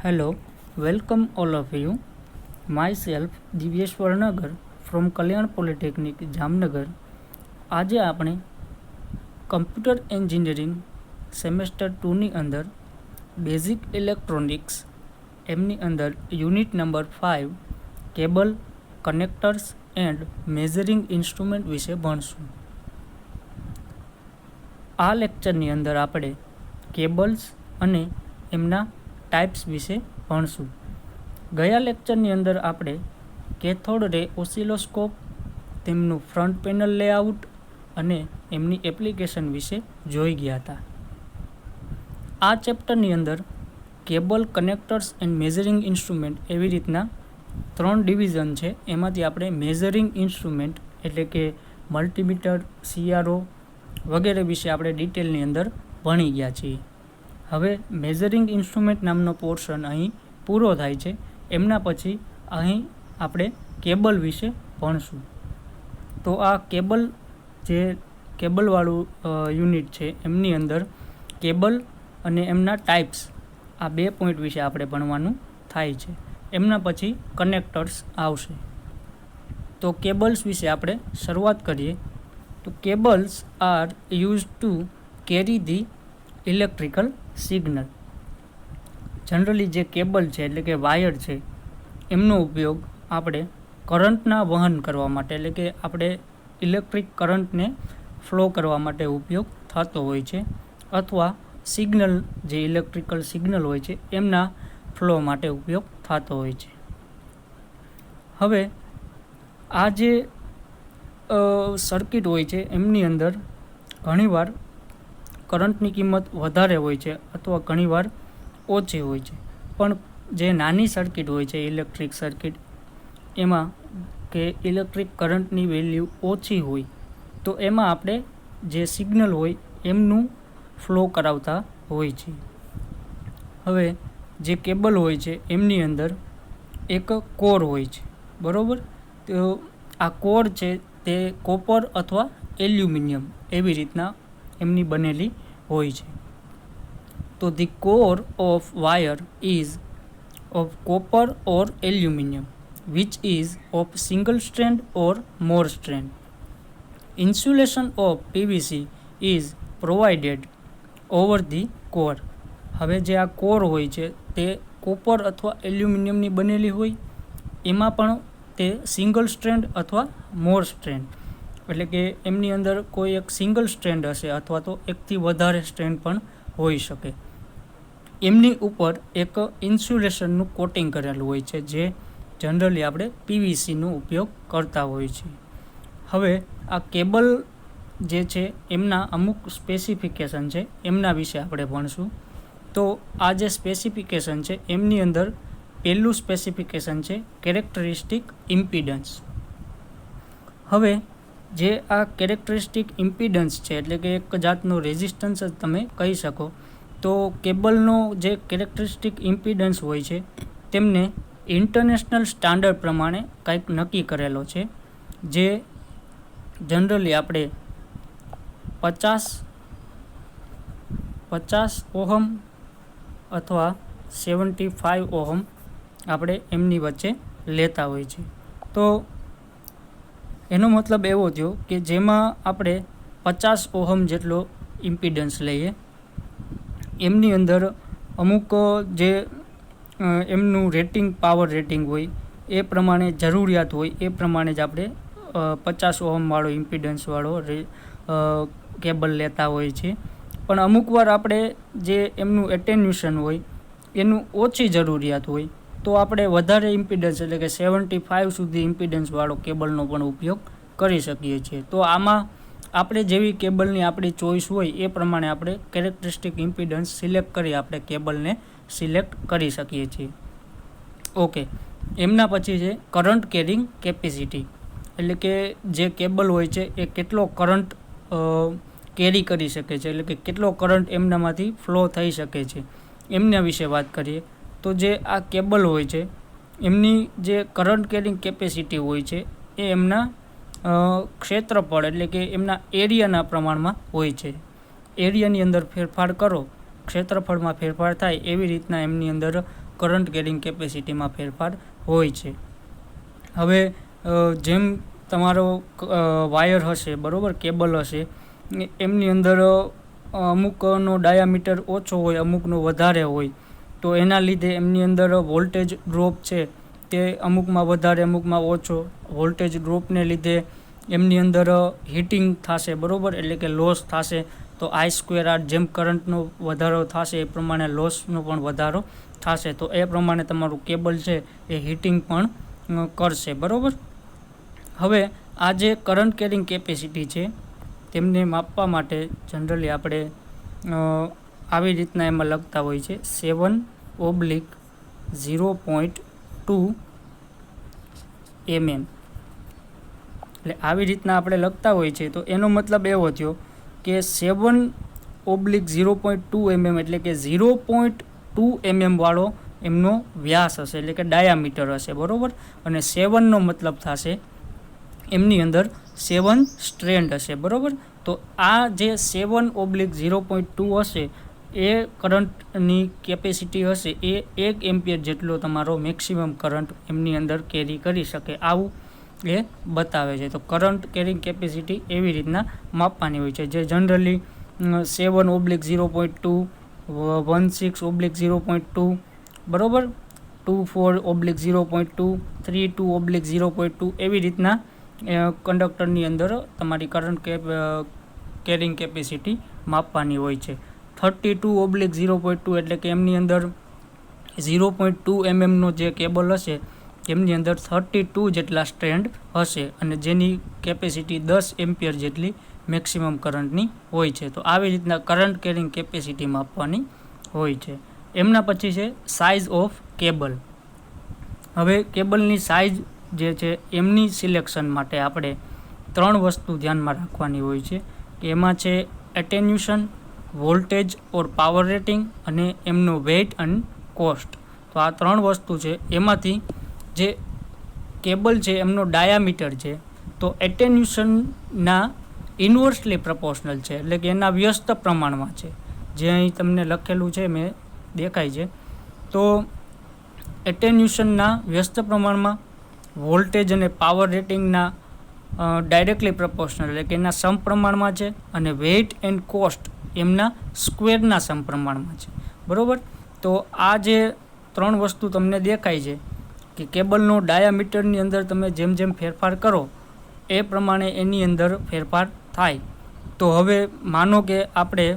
Hello, welcome all of you. Myself દિવ્યેશ્વર Nagar from Kalyan polytechnic Jamnagar. આજે આપણે computer engineering semester 2ની અંદર basic electronics એમની અંદર unit number 5 cable connectors and measuring instrument વિશે ભણશું. આ લેક્ચરની અંદર આપણે કેબલ્સ અને એમના ટાઈપ્સ વિશે ભણશું. ગયા લેક્ચરની અંદર આપણે કેથોડ રે ઓસિલોસ્કોપ, તેમનું ફ્રન્ટ પેનલ લેઆઉટ અને એમની એપ્લિકેશન વિશે જોઈ ગયા હતા. આ ચેપ્ટરની અંદર cable connectors and measuring instrument એવી રીતના 3 ડિવિઝન છે. એમાંથી આપણે મેઝરિંગ ઇન્સ્ટ્રુમેન્ટ એટલે કે મલ્ટીમીટર, CRO વગેરે વિશે આપણે ડિટેલની અંદર ભણી ગયા છીએ. હવે મેઝરિંગ ઇન્સ્ટ્રુમેન્ટ નામનો પોર્શન અહીં પૂરો થાય છે. એમના પછી અહીં આપણે કેબલ વિશે ભણશું. તો આ કેબલ જે કેબલવાળું યુનિટ છે એમની અંદર કેબલ અને એમના ટાઈપ્સ આ 2 પોઈન્ટ વિશે આપણે ભણવાનું થાય છે. એમના પછી કનેક્ટર્સ આવશે. તો કેબલ્સ વિશે આપણે શરૂઆત કરીએ. તો cables are use to carry the electrical signal. Generally જે કેબલ છે એટલે કે વાયર છે એમનો ઉપયોગ આપણે કરંટના વહન કરવા માટે એટલે કે આપણે ઇલેક્ટ્રિક કરંટને ફ્લો કરવા માટે ઉપયોગ થતો હોય છે, અથવા સિગ્નલ જે ઇલેક્ટ્રિકલ સિગ્નલ હોય છે એમના ફ્લો માટે ઉપયોગ થતો હોય છે. હવે આ જે સર્કિટ હોય છે એમની અંદર ઘણીવાર કરંટની કિંમત વધારે હોય છે અથવા ઘણીવાર ઓછી હોય છે. પણ જે નાની સર્કિટ હોય છે ઇલેક્ટ્રિક સર્કિટ, એમાં કે ઇલેક્ટ્રિક કરંટની વેલ્યુ ઓછી હોય તો એમાં આપણે જે સિગ્નલ હોય એમનું ફ્લો કરાવતા હોય છે. હવે જે કેબલ હોય છે એમની અંદર એક કોર હોય છે, બરાબર. તો આ કોર છે તે કોપર અથવા એલ્યુમિનિયમ એવી રીતના એમની બનેલી હોય છે. તો the core of wire ease of copper or aluminium which is of single strand or more strand. Insulation of PVC is provided over the core. હવે જે આ કોર હોય છે તે કોપર અથવા એલ્યુમિનિયમની બનેલી હોય, એમાં પણ તે સિંગલ સ્ટ્રેન્ડ અથવા મોર સ્ટ્રેન્ડ એટલે કે એમની અંદર કોઈ એક સિંગલ સ્ટ્રેન્ડ હશે અથવા તો એકથી વધારે સ્ટ્રેન્ડ પણ હોઈ શકે. એમની ઉપર એક ઇન્સ્યુલેશનનું કોટિંગ કરેલું હોય છે જે જનરલી આપણે PVCનો ઉપયોગ કરતા હોય છે. હવે આ કેબલ જે છે એમના અમુક સ્પેસિફિકેશન છે, એમના વિશે આપણે ભણશું. તો આ જે સ્પેસિફિકેશન છે એમની અંદર પહેલું સ્પેસિફિકેશન છે કેરેક્ટરિસ્ટિક ઇમ્પિડન્સ. હવે જે આ કેરેક્ટરિસ્ટિક ઇમ્પિડન્સ છે એટલે કે એક જાતનો રેઝિસ્ટન્સ જ તમે કહી શકો. તો કેબલનો જે કેરેક્ટરિસ્ટિક ઇમ્પિડન્સ હોય છે તેમને ઇન્ટરનેશનલ સ્ટાન્ડર્ડ પ્રમાણે કંઈક નક્કી કરેલો છે, જે જનરલી આપણે 50 ઓહમ અથવા 75 ઓહમ આપણે એમની વચ્ચે લેતા હોય છે. તો એનો મતલબ એવો થયો કે જેમાં આપણે 50 ઓહમ જેટલો ઇમ્પિડન્સ લઈએ, એમની અંદર અમુક જે એમનું રેટિંગ પાવર રેટિંગ હોય એ પ્રમાણે જરૂરિયાત હોય એ પ્રમાણે જ આપણે 50 ઓહમવાળો ઇમ્પિડન્સવાળો કેબલ લેતા હોય છે. પણ અમુક વાર આપણે જે એમનું એટેન્યુએશન હોય એનું ઓછી જરૂરિયાત હોય તો આપણે વધારે ઇમ્પિડન્સ એટલે કે 75 સુધી ઇમ્પિડન્સવાળો કેબલનો પણ ઉપયોગ કરી શકીએ છીએ. તો આમાં આપણે જેવી કેબલની આપણી ચોઈસ હોય એ પ્રમાણે આપણે કેરેક્ટરિસ્ટિક ઇમ્પિડન્સ સિલેક્ટ કરી આપણે કેબલને સિલેક્ટ કરી શકીએ છીએ. ઓકે, એમના પછી છે કરંટ કેરિંગ કેપેસિટી એટલે કે જે કેબલ હોય છે એ કેટલો કરંટ કેરી કરી શકે છે એટલે કે કેટલો કરંટ એમનામાંથી ફ્લો થઈ શકે છે એમના વિશે વાત કરીએ. તો જે આ કેબલ હોય છે એમની જે કરંટ કેરિંગ કેપેસિટી હોય છે એ એમના ક્ષેત્રફળ એટલે કે એમના એરિયાના પ્રમાણમાં હોય છે. એરિયાની અંદર ફેરફાર કરો ક્ષેત્રફળમાં ફેરફાર થાય એવી રીતના એમની અંદર કરંટ કેરિંગ કેપેસિટીમાં ફેરફાર હોય છે. હવે જેમ તમારો વાયર હશે, બરાબર, કેબલ હશે, એમની અંદર અમુકનો ડાયામીટર ઓછો હોય, અમુકનો વધારે હોય, તો એના લીધે એમની અંદર વોલ્ટેજ ડ્રોપ છે તે અમુકમાં વધારે, અમુકમાં ઓછો. વોલ્ટેજ ડ્રોપને લીધે એમની અંદર હીટિંગ થશે, બરાબર, એટલે કે લોસ થશે. તો I²R, જેમ કરંટનો વધારો થશે એ પ્રમાણે લોસનો પણ વધારો થશે. તો એ પ્રમાણે તમારું કેબલ છે એ હીટિંગ પણ કરશે, બરાબર. હવે આ જે કરંટ કેરિંગ કેપેસિટી છે તેમને માપવા માટે જનરલી આપણે આવી રીતના એમાં લખતા હોય છે 7/0.2 mm. એટલે આવી રીતના આપણે લખતા હોય છે. તો એનો મતલબ એવો થયો કે 7/0.2 mm એટલે કે 0.2 mm વાળો એમનો વ્યાસ હશે, એટલે કે ડાયામીટર હશે, બરાબર. અને 7નો મતલબ થશે એમની અંદર 7 સ્ટ્રેન્ડ હશે, બરાબર. તો આ જે 7/0.2 હશે એ કરંટની કેપેસિટી હશે એ 1 એમ્પિયર જેટલો તમારો મેક્સિમમ કરંટ એમની અંદર કેરી કરી શકે, આવું એ બતાવે છે. તો કરંટ કેરિંગ કેપેસિટી એવી રીતના માપવાની હોય છે, જે જનરલી 7/0.2, 16/0.2, બરાબર, 24/0.2, 32/0.2 એવી રીતના કંડક્ટરની અંદર તમારી કરંટ કેરિંગ કેપેસિટી માપવાની હોય છે. 32/0.2 એટલે કે એમની અંદર 0.2 mmનો જે કેબલ હશે એમની અંદર 32 જેટલા સ્ટ્રેન્ડ હશે અને જેની કેપેસિટી 10 એમ્પિયર જેટલી મેક્સિમમ કરંટની હોય છે. તો આવી રીતના કરંટ કેરિંગ કેપેસિટી માપવાની હોય છે. એમના પછી છે સાઇઝ ઓફ કેબલ. હવે કેબલની સાઇઝ જે છે એમની સિલેક્શન માટે આપણે 3 વસ્તુ ધ્યાનમાં રાખવાની હોય છે, કે એમાં છે એટેન્યુશન, વોલ્ટેજ ઓર પાવર રેટિંગ અને એમનો વેઇટ એન્ડ કોસ્ટ. તો આ 3 વસ્તુ છે. એમાંથી જે કેબલ છે એમનો ડાયામીટર છે તો એટેન્યુશનના ઇન્વર્સલી પ્રપોર્શનલ છે, એટલે કે એના વ્યસ્ત પ્રમાણમાં છે, જે અહીં તમને લખેલું છે મેં દેખાય છે. તો એટેન્યુશનના વ્યસ્ત પ્રમાણમાં, વોલ્ટેજ અને પાવર રેટિંગના ડાયરેક્ટલી પ્રપોર્શનલ એટલે કે એના સમપ્રમાણમાં છે, અને વેઇટ એન્ડ કોસ્ટ એમના સ્ક્વેરના સમપ્રમાણમાં છે, બરાબર. તો આ જે 3 વસ્તુ તમને દેખાય છે કે કેબલનો ડાયામીટરની અંદર તમે જેમ જેમ ફેરફાર કરો એ પ્રમાણે એની અંદર ફેરફાર થાય. તો હવે માનો કે આપણે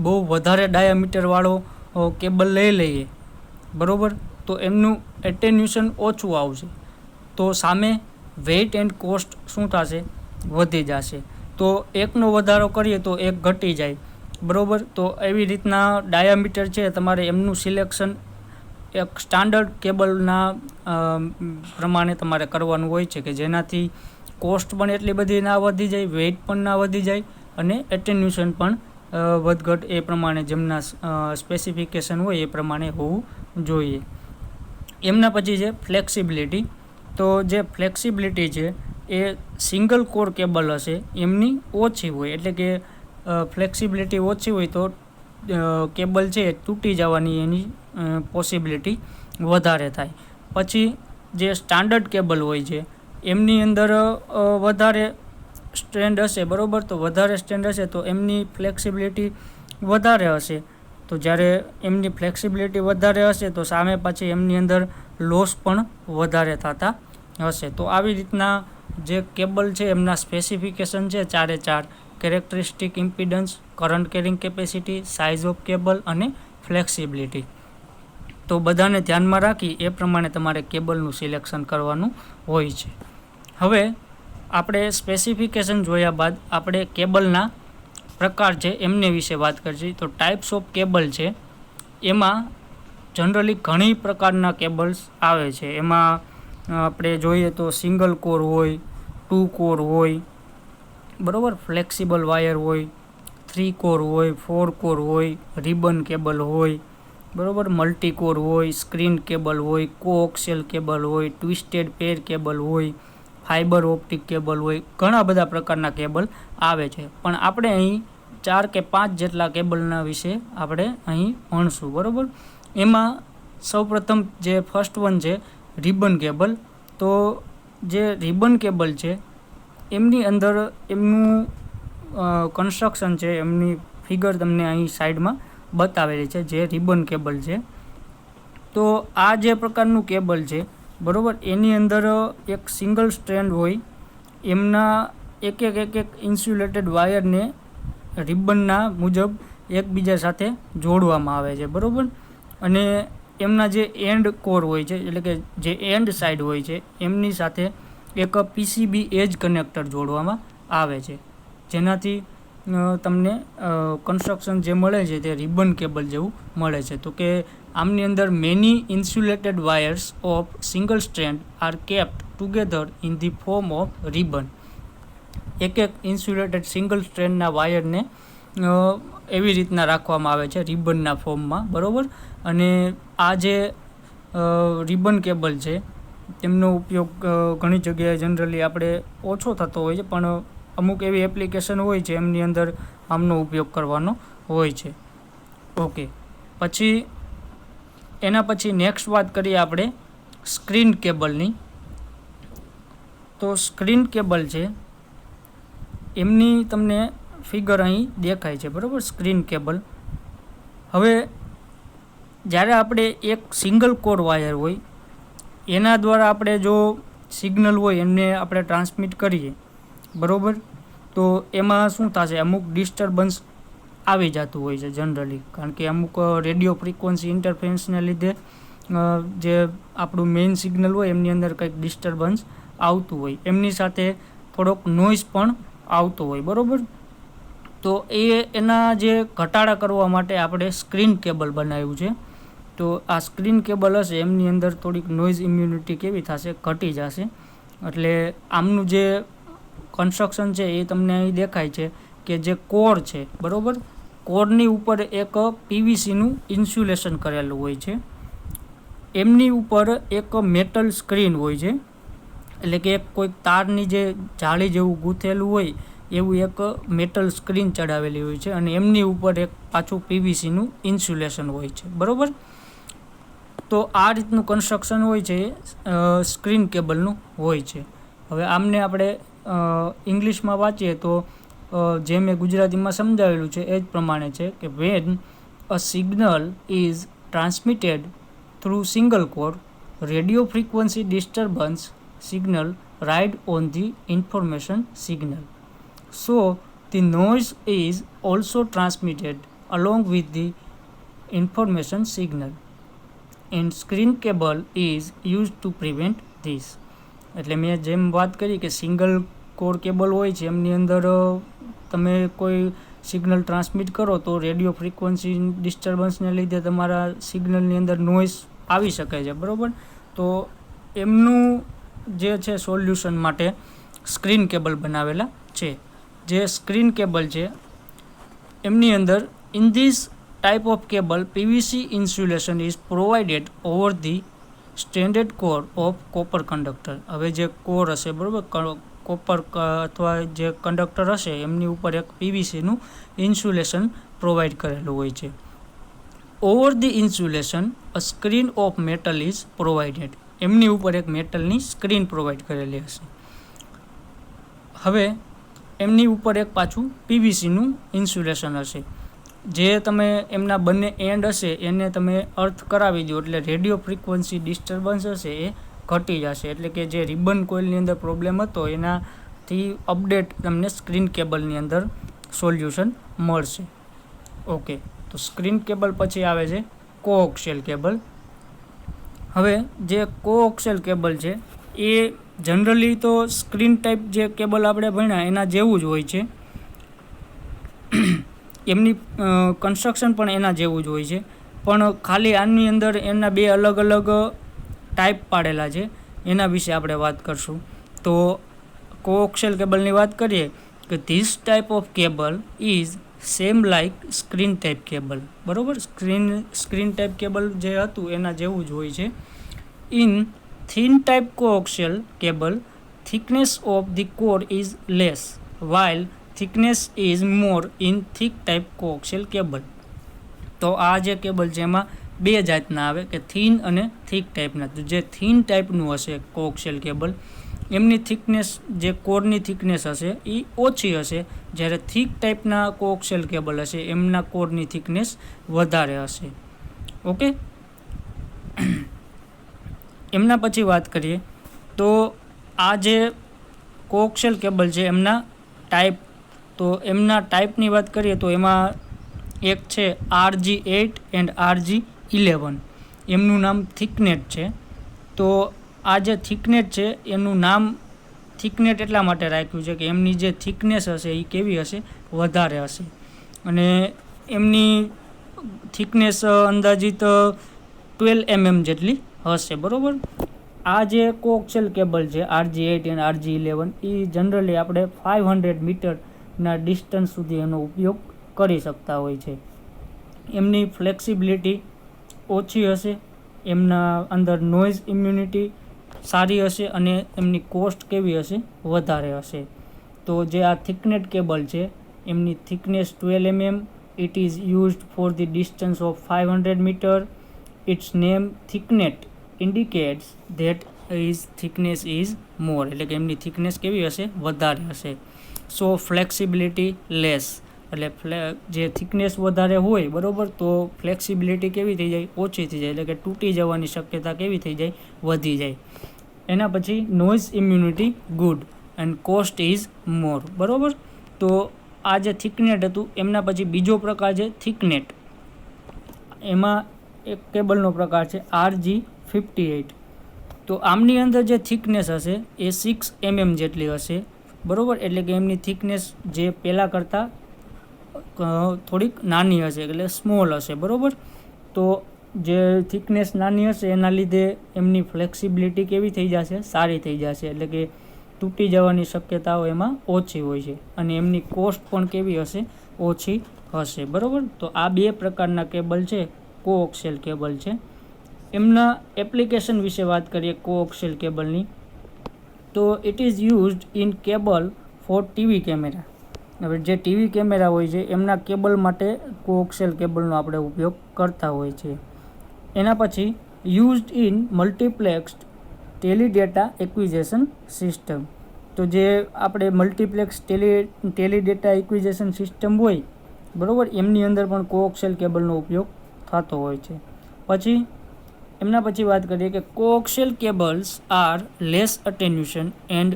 બહુ વધારે ડાયામીટરવાળો કેબલ લઈ લઈએ, બરાબર, તો એમનું એટેન્યુશન ઓછું આવશે, તો સામે વેઇટ એન્ડ કોસ્ટ શું થશે, વધી જશે. તો એકનો વધારો કરીએ તો એક ઘટી જાય, બરાબર. તો એવી રીતના ડાયામીટર છે તમારે એમનું સિલેક્શન એક સ્ટાન્ડર્ડ કેબલના પ્રમાણે તમારે કરવાનું હોય છે, કે જેનાથી કોસ્ટ પણ એટલી બધી ના વધી જાય, વેઇટ પણ ના વધી જાય અને એટેન્યુશન પણ વધઘટ એ પ્રમાણે જેમના સ્પેસિફિકેશન હોય એ પ્રમાણે હોવું જોઈએ. એમના પછી છે ફ્લેક્સિબિલિટી. તો જે ફ્લેક્સિબિલિટી છે એ સિંગલ કોર કેબલ હશે એમની ઓછી હોય, એટલે કે ફ્લેક્સિબિલિટી ઓછી હોય તો કેબલ છે એ તૂટી જવાની એની પોસિબિલિટી વધારે થાય. પછી જે સ્ટાન્ડર્ડ કેબલ હોય છે એમની અંદર વધારે સ્ટ્રેન્ડ હશે, બરાબર. તો વધારે સ્ટ્રેન્ડ હશે તો એમની ફ્લેક્સિબિલિટી વધારે હશે. તો જ્યારે એમની ફ્લેક્સિબિલિટી વધારે હશે તો સામે પાછી એમની અંદર લોસ પણ વધારે થતા હશે. તો આવી રીતના જે કેબલ છે એમના સ્પેસિફિકેશન છે 4 characteristic impedance, current carrying capacity, size of cable અને ફ્લેક્સિબિલિટી. તો બધાને ધ્યાનમાં રાખી એ પ્રમાણે તમારે કેબલનું સિલેક્શન કરવાનું હોય છે. હવે આપણે સ્પેસિફિકેશન જોયા બાદ આપણે કેબલના પ્રકાર છે એમને વિશે વાત કરીએ. તો ટાઈપ્સ ઓફ કેબલ છે એમાં જનરલી ઘણી પ્રકારના કેબલ્સ આવે છે. એમાં આપણે જોઈએ તો સિંગલ કોર હોય, 2 કોર હોય, બરાબર, ફ્લેક્સિબલ વાયર હોય, 3 કોર હોય, 4 કોર હોય, રિબન કેબલ હોય, બરાબર, મલ્ટી કોર હોય, સ્ક્રીન કેબલ હોય, કોએક્સિયલ કેબલ હોય, ટ્વિસ્ટેડ પેર કેબલ હોય, ફાઇબર ઓપ્ટિક કેબલ હોય. ઘણા બધા પ્રકારના કેબલ આવે છે, પણ આપણે અહીં 4 કે 5 જેટલા કેબલના વિશે આપણે અહીં ભણશું, બરાબર. એમાં સૌપ્રથમ જે ફર્સ્ટ વન છે રિબન કેબલ. તો જે રિબન કેબલ છે એમની અંદર એમનું કન્સ્ટ્રક્શન છે, એમની ફિગર તમને અહીં સાઈડમાં બતાવેલી છે જે રિબન કેબલ છે. તો આ જે પ્રકારનું કેબલ છે બરાબર, એની અંદર એક સિંગલ સ્ટ્રેન્ડ હોય, એમના એક એક ઇન્સ્યુલેટેડ વાયરને રિબનના મુજબ એકબીજા સાથે જોડવામાં આવે છે બરાબર. અને એમના જે એન્ડ કોર હોય છે, એટલે કે જે એન્ડ સાઈડ હોય છે એમની સાથે એક પીસીબી એજ કનેક્ટર જોડવામાં આવે છે, જેનાથી તમને કન્સ્ટ્રક્શન જે મળે છે તે રિબન કેબલ જેવું મળે છે. તો કે આમની અંદર many insulated wires of single strand R kept together in the form of ribbon. એક ઇન્સ્યુલેટેડ સિંગલ સ્ટ્રેન્ડના વાયરને એવી રીતના રાખવામાં આવે છે રિબનના ફોર્મમાં બરાબર. અને આ જે રિબન કેબલ છે તેમનો ઉપયોગ ઘણી જગ્યાએ જનરલી આપણે ઓછો થતો હોય છે, પણ અમુક એવી એપ્લિકેશન હોય છે એમની અંદર આમનો ઉપયોગ કરવાનો હોય છે. ઓકે, પછી એના પછી નેક્સ્ટ વાત કરીએ આપણે સ્ક્રીન કેબલની. તો સ્ક્રીન કેબલ છે એમની તમને ફિગર અહીં દેખાય છે બરાબર, સ્ક્રીન કેબલ. હવે જ્યારે આપણે એક સિંગલ કોર વાયર હોય એના દ્વારા આપણે જો સિગ્નલ હોય એમને આપણે ટ્રાન્સમિટ કરીએ બરાબર, તો એમાં શું થશે, અમુક ડિસ્ટર્બન્સ આવી જતું હોય છે જનરલી, કારણ કે અમુક રેડિયો ફ્રીક્વન્સી ઇન્ટરફરન્સને લીધે જે આપણું મેઇન સિગ્નલ હોય એમની અંદર કંઈક ડિસ્ટર્બન્સ આવતું હોય, એમની સાથે થોડોક નોઇઝ પણ આવતો હોય બરાબર. તો એના જે ઘટાડા કરવા માટે આપણે સ્ક્રીન કેબલ બનાવ્યું છે. તો આ સ્ક્રીન કેબલ હશે એમની અંદર થોડીક નોઇઝ ઇમ્યુનિટી કેવી થશે, ઘટી જશે. એટલે આમનું જે કન્સ્ટ્રક્શન છે એ તમને અહીં દેખાય છે કે જે કોર છે બરાબર, કોરની ઉપર એક પીવીસીનું ઇન્સ્યુલેશન કરેલું હોય છે, એમની ઉપર એક મેટલ સ્ક્રીન હોય છે, એટલે કે કોઈક તારની જે જાળી જેવું ગૂંથેલું હોય એવું એક મેટલ સ્ક્રીન ચડાવેલી હોય છે, અને એમની ઉપર એક પાછું પીવીસીનું ઇન્સ્યુલેશન હોય છે બરાબર. તો આ રીતનું કન્સ્ટ્રક્શન હોય છે સ્ક્રીન કેબલનું હોય છે. હવે આમને આપણે ઇંગ્લિશમાં વાંચીએ તો જે મેં ગુજરાતીમાં સમજાવેલું છે એ જ પ્રમાણે છે કે van a signal is transmitted through single core, radio frequency disturbance signal ride on the information signal. So the noise is also transmitted along with the information signal, and screen cable is used to prevent this. એટલે મેં જેમ વાત કરી કે single core cable હોય છે એમની અંદર તમે કોઈ સિગ્નલ ટ્રાન્સમિટ કરો તો રેડિયો ફ્રીક્વન્સી ડિસ્ટર્બન્સને લીધે તમારા સિગ્નલની અંદર નોઇઝ આવી શકે છે બરાબર. તો એમનું જે છે સોલ્યુશન માટે સ્ક્રીન કેબલ બનાવેલા છે. જે સ્ક્રીન કેબલ છે એમની અંદર in this type of cable PVC insulation is provided over the standard core of copper conductor. હવે જે કોર હશે બરાબર, કોપર અથવા જે કંડક્ટર હશે એમની ઉપર એક પીવીસીનું ઇન્સ્યુલેશન પ્રોવાઈડ કરેલું હોય છે. Over the insulation a screen off metal is provided. એમની ઉપર એક મેટલની સ્ક્રીન પ્રોવાઈડ કરેલી હશે. હવે એમની ઉપર એક પાછું પીવીસીનું ઇન્સ્યુલેશન હશે. જે તમે એમના બંને એન્ડ હશે એને તમે અર્થ કરાવી દો એટલે રેડિયો ફ્રીક્વન્સી ડિસ્ટર્બન્સ હશે એ ઘટી જશે. એટલે કે જે રિબન કોઇલની અંદર પ્રોબ્લેમ હતો એનાથી અપડેટ તમને સ્ક્રીન કેબલની અંદર સોલ્યુશન મળશે. ઓકે, તો સ્ક્રીન કેબલ પછી આવે છે કોએક્સિયલ કેબલ. હવે જે કોએક્સિયલ કેબલ છે એ જનરલી તો સ્ક્રીન ટાઈપ જે કેબલ આપણે ભણ્યા એના જેવું જ હોય છે, એમની કન્સ્ટ્રક્શન પણ એના જેવું જ હોય છે, પણ ખાલી આની અંદર એમના બે અલગ અલગ ટાઈપ પાડેલા છે, એના વિશે આપણે વાત કરશું. તો કોએક્સિયલ કેબલની વાત કરીએ કે this type of cable is same like screen type cable બરાબર. સ્ક્રીન ટાઈપ કેબલ જે હતું એના જેવું જ હોય છે. In thin type coaxial cable thickness of the core is less while thickness is more in thick type coaxial cable. તો આ જે કેબલ છે એમાં બે જાતના આવે કે થીન અને થીક ટાઈપના. તો જે થીન ટાઈપનું હશે કોએક્સિયલ કેબલ એમની થિકનેસ, જે કોરની થિકનેસ હશે એ ઓછી હશે, જ્યારે થીક ટાઈપના કોએક્સિયલ કેબલ હશે એમના કોરની થિકનેસ વધારે હશે. ઓકે. એમના પછી વાત કરીએ તો આ જે કોએક્સિયલ કેબલ છે એમના ટાઈપ, તો એમના ટાઈપની વાત કરીએ તો એમાં એક છે RG8 એન્ડ RG11. એમનું નામ થિકનેટ છે. તો આ જે થિકનેટ છે એનું નામ થિકનેટ એટલા માટે રાખ્યું છે કે એમની જે થિકનેસ હશે એ કેવી હશે, વધારે હશે. અને એમની થિકનેસ અંદાજિત 12 mm જેટલી હશે. બરાબર. આ જે કોએક્સિયલ કેબલ છે RG8 અને RG11 એ જનરલી આપણે 500 મીટરના ડિસ્ટન્સ સુધી એનો ઉપયોગ કરી શકતા હોય છે. એમની ફ્લેક્સિબિલિટી ઓછી હશે, એમના અંદર નોઇઝ ઇમ્યુનિટી સારી હશે અને એમની કોસ્ટ કેવી હશે, વધારે હશે. તો જે આ થિકનેટ કેબલ છે એમની thickness 12 mm. It is used for the distance of 500 metre. Its name thicknet indicates that is thickness is more, એટલે કે એમની થિકનેસ કેવી હશે, વધારે હશે. સો ફ્લેક્સિબિલિટી લેસ, એટલે જે થિકનેસ વધારે હોય બરાબર તો ફ્લેક્સિબિલિટી કેવી થઈ જાય, ઓછી થઈ જાય, એટલે કે તૂટી જવાની શક્યતા કેવી થઈ જાય, વધી જાય. એના પછી noise immunity good and cost is more. બરાબર. તો આ જે થિકનેટ હતું એમના પછી બીજો પ્રકાર છે થિકનેટ. એમાં એક કેબલનો પ્રકાર છે RG58. તો આમની અંદર જે થિકનેસ હશે એ 6 mm જેટલી હશે. બરાબર. એટલે કે એમની થિકનેસ જે પહેલાં કરતાં થોડીક નાની હશે, એટલે સ્મોલ હશે. બરાબર. તો જે થિકનેસ નાની હશે એના લીધે એમની ફ્લેક્સિબિલિટી કેવી થઈ જશે, સારી થઈ જશે, એટલે કે તૂટી જવાની શક્યતાઓ એમાં ઓછી હોય છે. અને એમની કોસ્ટ પણ કેવી હશે, ઓછી હશે. બરાબર. તો આ બે પ્રકારના કેબલ છે, કોએક્સિયલ કેબલ છે. એમના એપ્લિકેશન વિશે વાત કરીએ કોએક્સિયલ કેબલની, તો it is used in cable for TV camera. હવે જે ટીવી કેમેરા હોય છે એમના કેબલ માટે કોએક્સિયલ કેબલનો આપણે ઉપયોગ કરતા હોય છે. એના પછી used in multiplexed teledata acquisition system. તો જે આપણે મલ્ટીપ્લેક્સ ટેલિડેટા એક્વિઝિશન સિસ્ટમ હોય બરાબર, એમની અંદર પણ કોએક્સિયલ કેબલનો ઉપયોગ થતો હોય છે. પછી એમના પછી વાત કરીએ કે coaxial cables are less attenuation and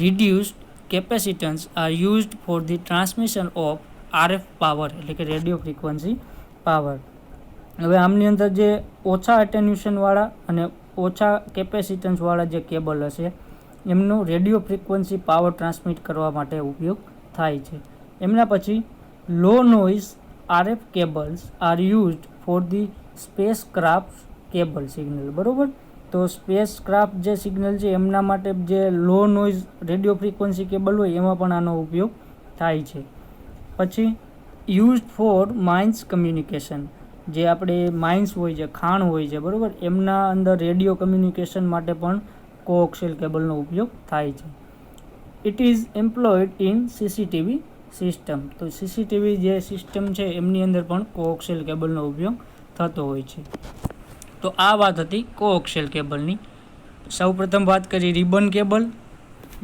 reduced capacitance are used for the transmission of RF power, એટલે કે રેડિયો ફ્રીક્વન્સી પાવર. હવે આમની અંદર જે ઓછા અટેન્યુએશનવાળા અને ઓછા કેપેસિટન્સવાળા જે કેબલ હશે એમનો રેડિયો ફ્રીક્વન્સી પાવર ટ્રાન્સમિટ કરવા માટે ઉપયોગ થાય છે. એમના પછી low noise RF cables are used for the spacecraft cable signal. બરાબર. તો સ્પેસ ક્રાફ્ટ જે સિગ્નલ છે એમના માટે જે લો નોઇઝ રેડિયો ફ્રીક્વન્સી કેબલ હોય એમાં પણ આનો ઉપયોગ થાય છે. પછી યુઝડ ફોર માઇન્સ કમ્યુનિકેશન, જે આપણે માઇન્સ હોય છે, ખાણ હોય છે બરાબર, એમના અંદર રેડિયો કમ્યુનિકેશન માટે પણ કોએક્સિયલ કેબલનો ઉપયોગ થાય છે. It is employed in CCTV system. તો CCTV જે સિસ્ટમ છે એમની અંદર પણ કોએક્સિયલ કેબલનો ઉપયોગ થતો હોય છે. તો આ વાત હતી કોએક્સિયલ કેબલની. સૌપ્રથમ વાત કરી રિબન કેબલ.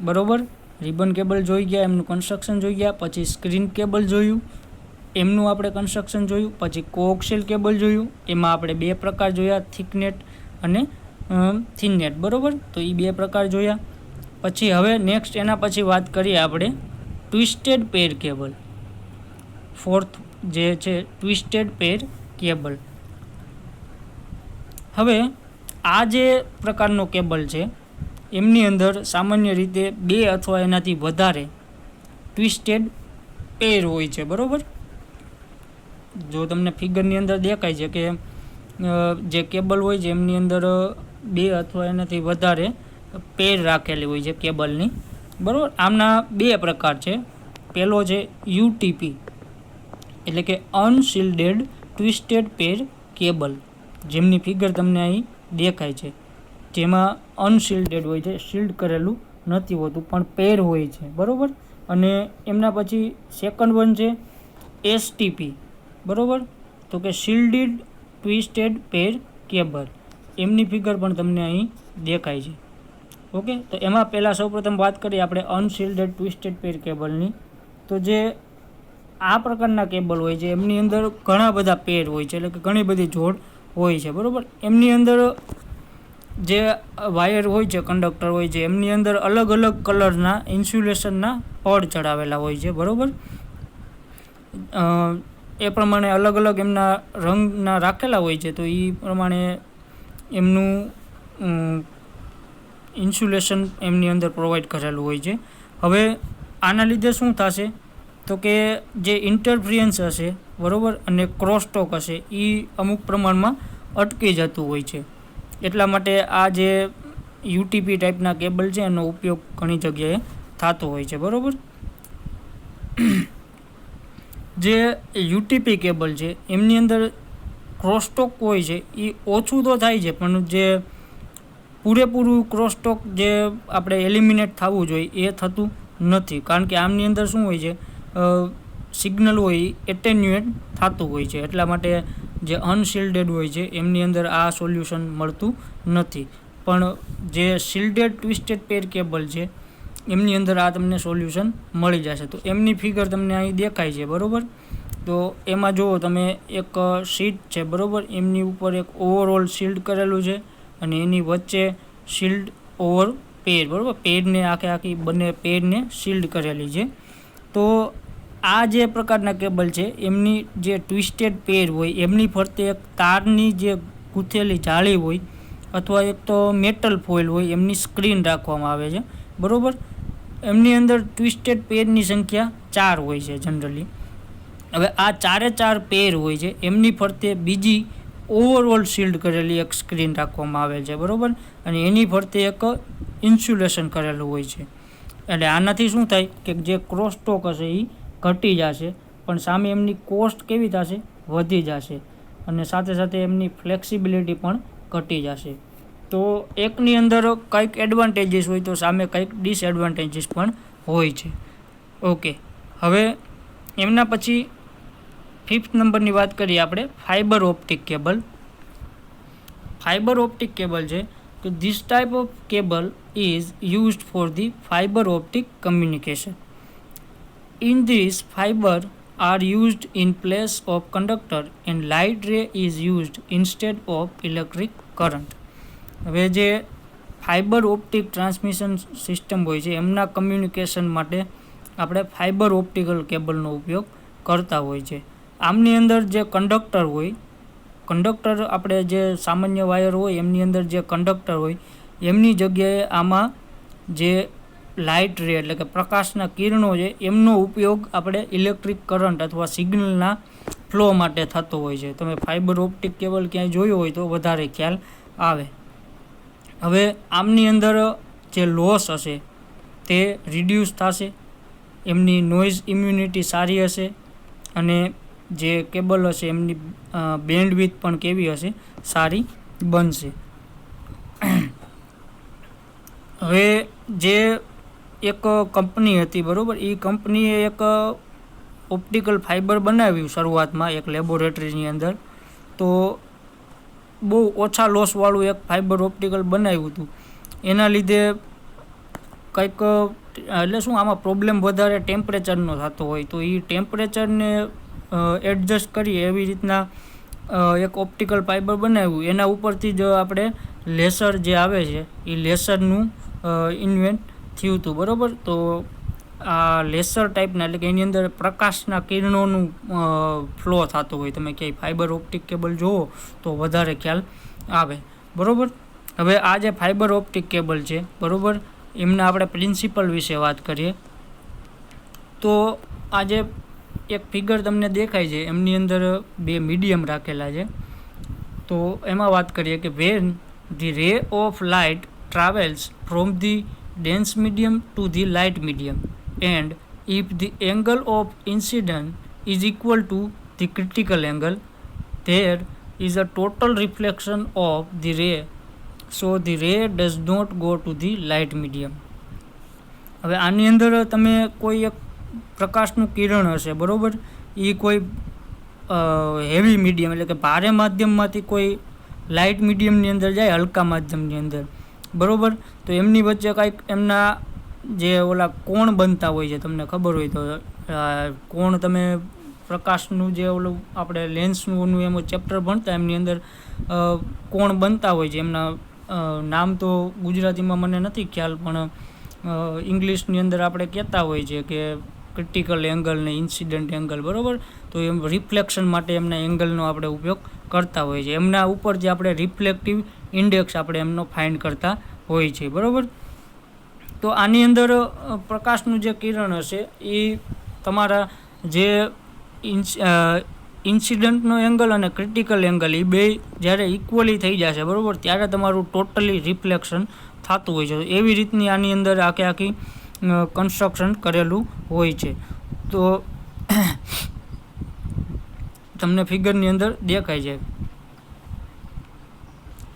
બરાબર. રિબન કેબલ જોઈ ગયા, એમનું કન્સ્ટ્રક્શન જોઈ ગયા. પછી સ્ક્રીન કેબલ જોયું, એમનું આપણે કન્સ્ટ્રક્શન જોયું. પછી કોએક્સિયલ કેબલ જોયું, એમાં આપણે બે પ્રકાર જોયા, થિકનેટ અને થિનનેટ. બરાબર. તો એ બે પ્રકાર જોયા. પછી હવે નેક્સ્ટ એના પછી વાત કરીએ આપણે ટ્વિસ્ટેડ પેર કેબલ. ફોર્થ જે છે ટ્વિસ્ટેડ પેર કેબલ. હવે આ જે પ્રકારનો કેબલ છે એમની અંદર સામાન્ય રીતે બે અથવા એનાથી વધારે ટ્વિસ્ટેડ પેર હોય છે. બરાબર. જો તમને ફિગરની અંદર દેખાય છે કે જે કેબલ હોય છે એમની અંદર બે અથવા એનાથી વધારે પેર રાખેલી હોય છે કેબલની. બરાબર. આમના બે પ્રકાર છે. પહેલો છે UTP, એટલે કે અનશિલ્ડેડ ટ્વિસ્ટેડ પેર કેબલ, જેમની ફિગર તમને અહીં દેખાય છે, જેમાં અનશિલ્ડેડ હોય છે, શિલ્ડ કરેલું નથી હોતું પણ પેર હોય છે. બરાબર. અને એમના પછી સેકન્ડ વન છે STP. બરાબર. તો કે શિલ્ડેડ ટ્વિસ્ટેડ પેર કેબલ, એમની ફિગર પણ તમને અહીં દેખાય છે. ઓકે, તો એમાં પહેલાં સૌપ્રથમ વાત કરીએ આપણે અનશિલ્ડેડ ટ્વિસ્ટેડ પેર કેબલની. તો જે આ પ્રકારના કેબલ હોય છે એમની અંદર ઘણા બધા પેર હોય છે, એટલે કે ઘણી બધી જોડ હોય છે, બરાબર. એમની અંદર જે વાયર હોય છે, કંડક્ટર હોય છે, એમની અંદર અલગ અલગ કલરના ઇન્સ્યુલેશનના પડ ચડાવેલા હોય છે, બરાબર. એ પ્રમાણે અલગ અલગ એમના રંગના રાખેલા હોય છે, તો એ પ્રમાણે એમનું ઇન્સ્યુલેશન એમની અંદર પ્રોવાઈડ કરેલું હોય છે. હવે આના લીધે શું થશે, તો કે જે ઇન્ટરફિયન્સ હશે, બરાબર, અને ક્રોસટોક હશે, એ અમુક પ્રમાણમાં અટકી જતું હોય છે. એટલા માટે આ જે યુટીપી ટાઈપના કેબલ છે એનો ઉપયોગ ઘણી જગ્યાએ થતો હોય છે, બરાબર. જે યુટીપી કેબલ છે એમની અંદર ક્રોસટોક હોય છે એ ઓછું તો થાય છે, પણ જે પૂરેપૂરું ક્રોસટોક જે આપણે એલિમિનેટ થવું જોઈએ એ થતું નથી, કારણ કે આમની અંદર શું હોય છે, સિગ્નલ હોય એ એટેન્યુએટ થતું હોય છે. એટલા માટે જે અનશિલ્ડેડ હોય છે એમની અંદર આ સોલ્યુશન મળતું નથી, પણ જે શિલ્ડેડ ટ્વિસ્ટેડ પેર કેબલ છે એમની અંદર આ તમને સોલ્યુશન મળી જશે. તો એમની ફિગર તમને અહીં દેખાય છે, બરાબર. તો એમાં જુઓ તમે, એક શીટ છે, બરાબર, એમની ઉપર એક ઓવરઓલ શિલ્ડ કરેલું છે અને એની વચ્ચે શિલ્ડ ઓવર પેર, બરાબર, પેરને આખી બંને પેરને શિલ્ડ કરેલી છે. તો આ જે પ્રકારના કેબલ છે એમની જે ટ્વિસ્ટેડ પેર હોય એમની ફરતે એક તારની જે ગૂંથેલી જાળી હોય અથવા એક તો મેટલ ફોઇલ હોય, એમની સ્ક્રીન રાખવામાં આવે છે, બરાબર. એમની અંદર ટ્વિસ્ટેડ પેરની સંખ્યા 4 હોય છે જનરલી. હવે આ 4 પેર હોય છે એમની ફરતે બીજી ઓવરઓલ શિલ્ડ કરેલી એક સ્ક્રીન રાખવામાં આવેલ છે, બરાબર, અને એની ફરતે એક ઇન્સ્યુલેશન કરેલું હોય છે. એટલે આનાથી શું થાય કે જે ક્રોસટોક હશે એ ઘટી જશે, પણ સામે એમની કોસ્ટ કેવી થશે, વધી જશે, અને સાથે સાથે એમની ફ્લેક્સિબિલિટી પણ ઘટી જશે. તો એકની અંદર કંઈક એડવાન્ટેજીસ હોય તો સામે કંઈક ડિસએડવાન્ટેજીસ પણ હોય છે. ઓકે, હવે એમના પછી 5th નંબરની વાત કરીએ આપણે, fibre optic cable. Fibre optic cable છે કે this type of cable is used for the fibre optic communication. In this fibre are used in place of conductor and light ray is used instead of electric current. હવે જે fibre optic transmission system હોય છે એમના communication માટે આપણે fibre optical કેબલનો ઉપયોગ કરતા હોય છે. આમની અંદર જે કંડક્ટર હોય, કંડક્ટર આપણે જે સામાન્ય વાયર હોય એમની અંદર જે કંડક્ટર હોય એમની જગ્યાએ આમાં જે લાઇટ રે એટલે કે પ્રકાશના કિરણો છે એમનો ઉપયોગ આપણે ઇલેક્ટ્રિક કરંટ અથવા સિગ્નલના ફ્લો માટે થતો હોય છે. તમે ફાઇબર ઓપ્ટિક કેબલ ક્યાંય જોયો હોય તો વધારે ખ્યાલ આવે. હવે આમની અંદર જે લોસ હશે તે રિડ્યુસ થશે, એમની નોઇઝ ઇમ્યુનિટી સારી હશે, અને જે કેબલ હશે એમની બેન્ડવિડ્થ પણ કેવી હશે, સારી બનશે. હવે જે એક કંપની હતી, બરાબર, એ કંપનીએ એક ઓપ્ટિકલ ફાઇબર બનાવ્યું શરૂઆતમાં એક લેબોરેટરીની અંદર. તો બહુ ઓછા લોસવાળું એક ફાઇબર ઓપ્ટિકલ બનાવ્યું હતું. એના લીધે કંઈક એટલે શું, આમાં પ્રોબ્લેમ વધારે ટેમ્પરેચરનો થતો હોય, તો એ ટેમ્પરેચરને એડજસ્ટ કરીએ એવી રીતના એક ઓપ્ટિકલ ફાઇબર બનાવ્યું. એના ઉપરથી જ આપણે લેસર જે આવે છે એ લેસરનું ઇન્વેન્ટ થયું હતું, બરાબર. તો આ લેસર ટાઈપના એટલે કે એની અંદર પ્રકાશના કિરણોનું ફ્લો થતો હોય. તમે ક્યાંય ફાઇબર ઓપ્ટિક કેબલ જુઓ તો વધારે ખ્યાલ આવે, બરાબર. હવે આ જે ફાઇબર ઓપ્ટિક કેબલ છે, બરાબર, એમના આપણે પ્રિન્સિપલ વિશે વાત કરીએ તો આ જે એક ફિગર તમને દેખાય છે એમની અંદર 2 મીડિયમ રાખેલા છે. તો એમાં વાત કરીએ કે when the ray of light travels from the dense medium to the light medium, and if the angle of incidence is equal to the critical angle, there is a total reflection of the ray, so the ray does not go to the light medium. હવે આની અંદર તમે કોઈ એક પ્રકાશનું કિરણ હશે, બરાબર, એ કોઈ હેવી મીડિયમ એટલે કે ભારે માધ્યમમાંથી કોઈ લાઇટ મીડિયમની અંદર જાય, હલકા માધ્યમની અંદર, બરાબર. તો એમની વચ્ચે કાંઈક એમના જે ઓલા કોણ બનતા હોય છે, તમને ખબર હોય તો કોણ તમે પ્રકાશનું જે ઓલું આપણે લેન્સનું એમ ચેપ્ટર ભણતા એમની અંદર કોણ બનતા હોય છે. એમના નામ તો ગુજરાતીમાં મને નથી ખ્યાલ, પણ ઇંગ્લિશની અંદર આપણે કહેતા હોય છે કે ક્રિટિકલ એંગલ ને ઇન્સિડન્ટ એંગલ, બરાબર. તો એમ રિફ્લેક્શન માટે એમના એંગલનો આપણે ઉપયોગ કરતા હોય છે. એમના ઉપર જે આપણે રિફ્લેક્ટિવ ઇન્ડેક્સ આપણે એમનો ફાઇન્ડ કરતા હોય છે, બરાબર. તો આની અંદર પ્રકાશનું જે કિરણ હશે એ તમારા જે ઇન્સિડન્ટનો એંગલ અને ક્રિટિકલ એંગલ એ બે જ્યારે ઇક્વલી થઈ જશે, બરાબર, ત્યારે તમારું ટોટલી રિફ્લેક્શન થતું હોય છે. એવી રીતની આની અંદર આખી કન્સ્ટ્રક્શન કરેલું હોય છે. તો તમને ફિગરની અંદર દેખાય છે.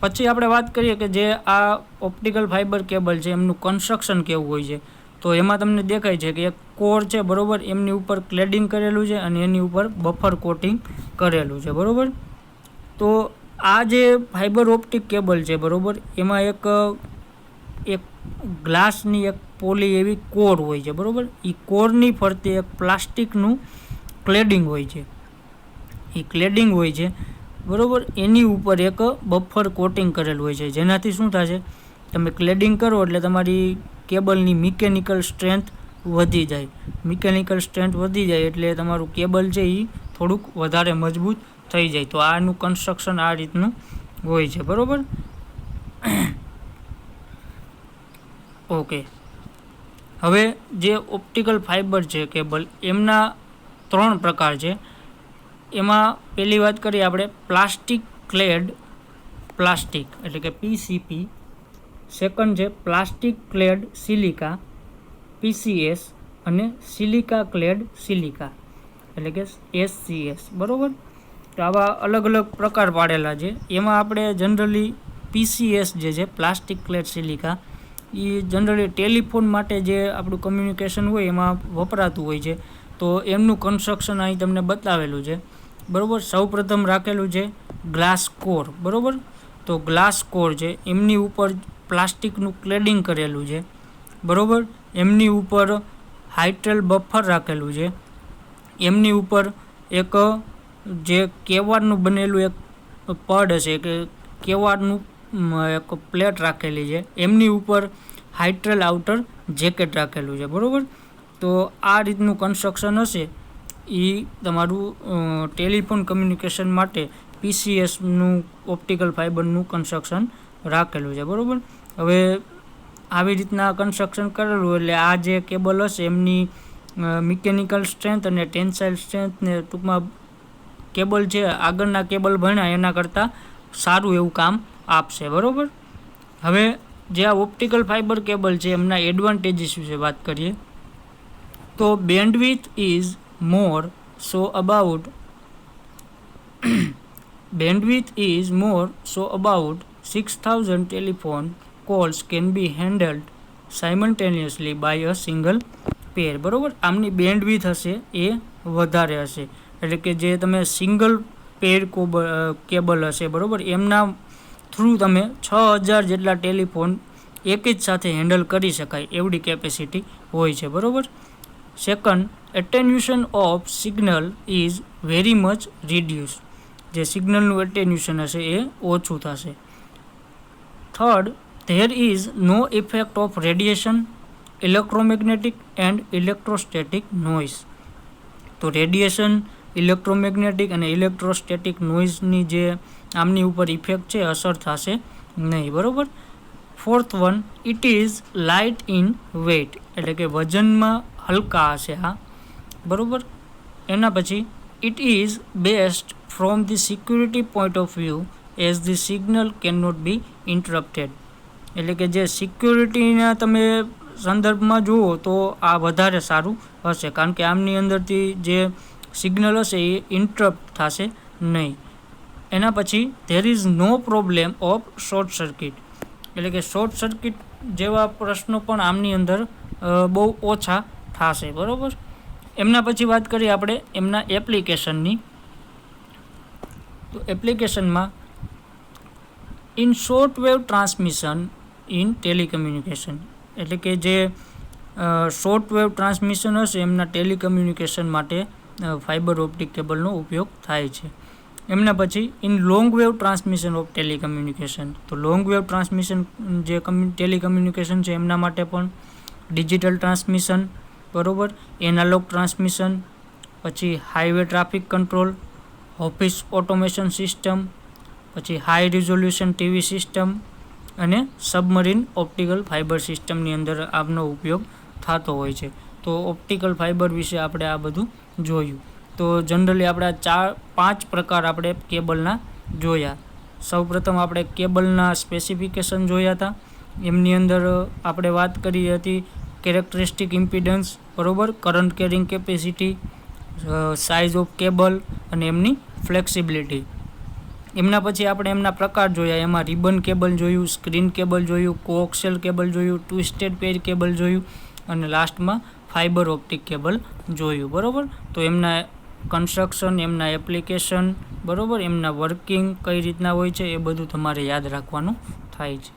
પછી આપણે વાત કરીએ કે જે આ ઓપ્ટિકલ ફાઇબર કેબલ છે એમનું કન્સ્ટ્રક્શન કેવું હોય છે. તો એમાં તમને દેખાય છે કે એક કોર છે, બરાબર, એમની ઉપર ક્લેડિંગ કરેલું છે અને એની ઉપર બફર કોટિંગ કરેલું છે, બરાબર. તો આ જે ફાઇબર ઓપ્ટિક કેબલ છે, બરાબર, એમાં એક ગ્લાસની એક પોલી એવી કોર હોય છે, બરાબર. એ કોરની ફરતે એક પ્લાસ્ટિકનું ક્લેડિંગ હોય છે. એ ક્લેડિંગ હોય છે, બરાબર, એની ઉપર એક બફર કોટિંગ કરેલું હોય છે, જેનાથી શું થશે, તમે ક્લેડિંગ કરો એટલે તમારી કેબલની મિકેનિકલ સ્ટ્રેન્થ વધી જાય. મિકેનિકલ સ્ટ્રેન્થ વધી જાય એટલે તમારું કેબલ છે એ થોડુંક વધારે મજબૂત થઈ જાય. તો આનું કન્સ્ટ્રક્શન આ રીતનું હોય છે, બરાબર. ઓકે, હવે જે ઓપ્ટિકલ ફાઇબર છે કેબલ, એમના 3 પ્રકાર છે. એમાં પહેલી વાત કરીએ આપણે પ્લાસ્ટિક ક્લેડ પ્લાસ્ટિક એટલે કે PCP. સેકન્ડ છે પ્લાસ્ટિક ક્લેડ સિલિકા PCS અને સિલિકા ક્લેડ સિલિકા એટલે કે SCS, બરાબર. તો આવા અલગ અલગ પ્રકાર પાડેલા છે. એમાં આપણે જનરલી PCS જે છે પ્લાસ્ટિક ક્લેડ સિલિકા એ જનરલી ટેલિફોન માટે જે આપણું કમ્યુનિકેશન હોય એમાં વપરાતું હોય છે. તો એમનું કન્સ્ટ્રક્શન અહીં તમને બતાવેલું છે, બરાબર. સૌ પ્રથમ રાખેલું છે ગ્લાસ કોર, બરાબર. તો ગ્લાસ કોર છે એમની ઉપર પ્લાસ્ટિકનું ક્લેડિંગ કરેલું છે, બરાબર. એમની ઉપર હાઇટ્રેલ બફર રાખેલું છે. એમની ઉપર એક જે કેવાડનું બનેલું એક પડ હશે કે કેવાડનું એક પ્લેટ રાખેલી છે. એમની ઉપર હાઇટ્રેલ આઉટર જેકેટ રાખેલું છે, બરાબર. તો આ રીતનું કન્સ્ટ્રક્શન હશે એ તમારું ટેલિફોન કમ્યુનિકેશન માટે PCSનું ઓપ્ટિકલ ફાઇબરનું કન્સ્ટ્રક્શન રાખેલું છે, બરાબર. હવે આવી રીતના કન્સ્ટ્રક્શન કરેલું એટલે આ જે કેબલ હશે એમની મિકેનિકલ સ્ટ્રેન્થ અને ટેન્સાઇલ સ્ટ્રેન્થને ટૂંકમાં કેબલ છે આગળના કેબલ ભણ્યા એના કરતાં સારું એવું કામ આપશે, બરાબર. હવે જે આ ઓપ્ટિકલ ફાઇબર કેબલ છે એમના એડવાન્ટેજીસ વિશે વાત કરીએ તો bandwidth is more, so about bandwidth is more, so about 6000 telephone calls can be handled simultaneously by a single pair, બરાબર. આમની બેન્ડવિડ્થ હશે એ વધારે હશે એટલે કે જે તમે સિંગલ પેર કેબલ હશે, બરાબર, એમના થ્રુ તમે 6000 જેટલા ટેલિફોન એક જ સાથે હેન્ડલ કરી શકાય એવડી કેપેસિટી હોય છે, બરાબર. Second, attenuation of signal is very much reduce, જે સિગ્નલનું એટેન્યુએશન હશે એ ઓછું થશે. Third, there is no effect of radiation, electromagnetic and electrostatic noise. તો રેડિયેશન, ઇલેક્ટ્રોમેગ્નેટિક અને ઇલેક્ટ્રોસ્ટેટિક નોઇઝની જે આમની ઉપર ઇફેક્ટ છે અસર થશે નહીં, બરાબર. Fourth one, it is light in weight એટલે કે વજનમાં હલકા હશે આ, બરાબર. એના પછી it is best from the security point of view as the signal can not be interrupted એટલે કે જે સિક્યુરિટીના તમે સંદર્ભમાં જુઓ તો આ વધારે સારું હશે કારણ કે આમની અંદરથી જે સિગ્નલ હશે એ ઇન્ટરપ્ટ થશે નહીં. એના પછી there is no problem of short circuit એટલે કે શોર્ટ સર્કિટ જેવા પ્રશ્નો પણ આમની અંદર બહુ ઓછા થશે, બરાબર. એમના પછી વાત કરીએ આપણે એમના એપ્લિકેશનની તો એપ્લિકેશનમાં in short wave transmission in telecommunication, એટલે કે જે શોર્ટ વેવ ટ્રાન્સમિશન હશે એમના ટેલિકમ્યુનિકેશન માટે ફાઇબર ઓપ્ટિક કેબલનો ઉપયોગ થાય છે. એમના પછી in long wave transmission of telecommunication, તો લોંગ વેવ ટ્રાન્સમિશન જે ટેલિકમ્યુનિકેશન છે એમના માટે પણ ડિજિટલ ટ્રાન્સમિશન, બરાબર, એનાલોગ ટ્રાન્સમિશન, પછી highway traffic control, office automation system, પછી હાઈ રિઝોલ્યુશન ટીવી સિસ્ટમ અને સબમરીન ઓપ્ટિકલ ફાઇબર સિસ્ટમની અંદર આનો ઉપયોગ થતો હોય છે. તો ઓપ્ટિકલ ફાઇબર વિશે આપણે આ બધું જોયું. તો જનરલી આપણે આ 5 પ્રકાર આપણે કેબલના જોયા. સૌપ્રથમ આપણે કેબલના સ્પેસિફિકેશન જોયા હતા. એમની અંદર આપણે વાત કરી હતી કેરેક્ટરિસ્ટિક ઇમ્પિડન્સ, બરાબર, current carrying capacity, size of cable અને એમની ફ્લેક્સિબિલિટી. એમના પછી આપણે એમના પ્રકાર જોયા. એમાં રિબન કેબલ જોયું, સ્ક્રીન કેબલ જોયું, કોએક્સિયલ કેબલ જોયું, ટ્વિસ્ટેડ પેર કેબલ જોયું અને લાસ્ટમાં ફાઇબર ઓપ્ટિક કેબલ જોયું, બરાબર. તો એમના કન્સ્ટ્રક્શન, એમના એપ્લિકેશન, બરાબર, એમના વર્કિંગ કઈ રીતના હોય છે એ બધું તમારે યાદ રાખવાનું થાય છે.